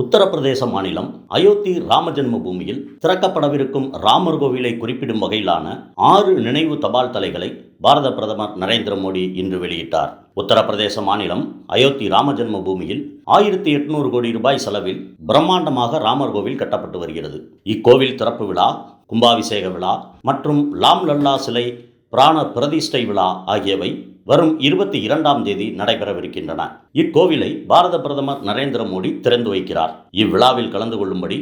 உத்தரப்பிரதேச மாநிலம் அயோத்தி ராமஜென்ம பூமியில் திறக்கப்படவிருக்கும் ராமர் கோவிலை குறிப்பிடும் வகையிலான 6 நினைவு தபால் தலைகளை பாரத பிரதமர் நரேந்திர மோடி இன்று வெளியிட்டார். உத்தரப்பிரதேச மாநிலம் அயோத்தி ராமஜென்ம பூமியில் 1800 கோடி ரூபாய் செலவில் பிரம்மாண்டமாக ராமர் கோவில் கட்டப்பட்டு வருகிறது. இக்கோவில் திறப்பு விழா, கும்பாபிஷேக விழா மற்றும் லாம் லல்லா சிலை பிராண பிரதிஷ்டை விழா ஆகியவை வரும் 22ஆம் தேதி நடைபெறவிருக்கின்றன. இக்கோவிலை பாரத பிரதமர் நரேந்திர மோடி திறந்து வைக்கிறார். இவ்விழாவில் கலந்து கொள்ளும்படி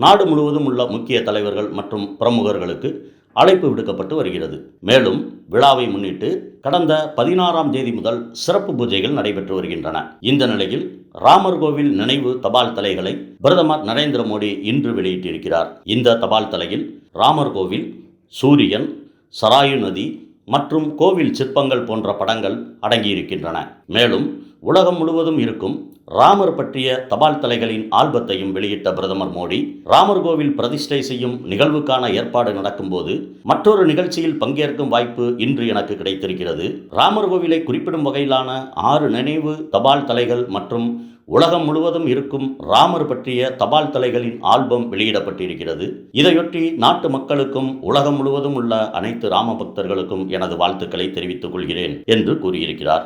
நாடு முழுவதும் உள்ள முக்கிய தலைவர்கள் மற்றும் பிரமுகர்களுக்கு அழைப்பு விடுக்கப்பட்டு வருகிறது. மேலும் விழாவை முன்னிட்டு கடந்த 16ஆம் தேதி முதல் சிறப்பு பூஜைகள் நடைபெற்று வருகின்றன. இந்த நிலையில் ராமர் கோவில் நினைவு தபால் தலைகளை பிரதமர் நரேந்திர மோடி இன்று வெளியிட்டிருக்கிறார். இந்த தபால் தலையில் ராமர் கோவில், சூரியன், சராயு நதி மற்றும் கோவில் சிற்பங்கள் போன்ற படங்கள் அடங்கியிருக்கின்றன. மேலும் உலகம் முழுவதும் இருக்கும் ராமர் பற்றிய தபால் தலைகளின் ஆல்பத்தையும் வெளியிட்ட பிரதமர் மோடி, ராமர் கோவில் பிரதிஷ்டை செய்யும் நிகழ்வுக்கான ஏற்பாடு நடக்கும்போது மற்றொரு நிகழ்ச்சியில் பங்கேற்கும் வாய்ப்பு இன்று எனக்கு கிடைத்திருக்கிறது. ராமர் கோவிலை குறிப்பிடும் வகையிலான 6 நினைவு தபால் தலைகள் மற்றும் உலகம் முழுவதும் இருக்கும் ராமர் பற்றிய தபால் தலைகளின் ஆல்பம் வெளியிடப்பட்டிருக்கிறது. இதையொட்டி நாட்டு மக்களுக்கும் உலகம் முழுவதும் உள்ள அனைத்து ராம பக்தர்களுக்கும் எனது வாழ்த்துக்களை தெரிவித்துக் கொள்கிறேன் என்று கூறியிருக்கிறார்.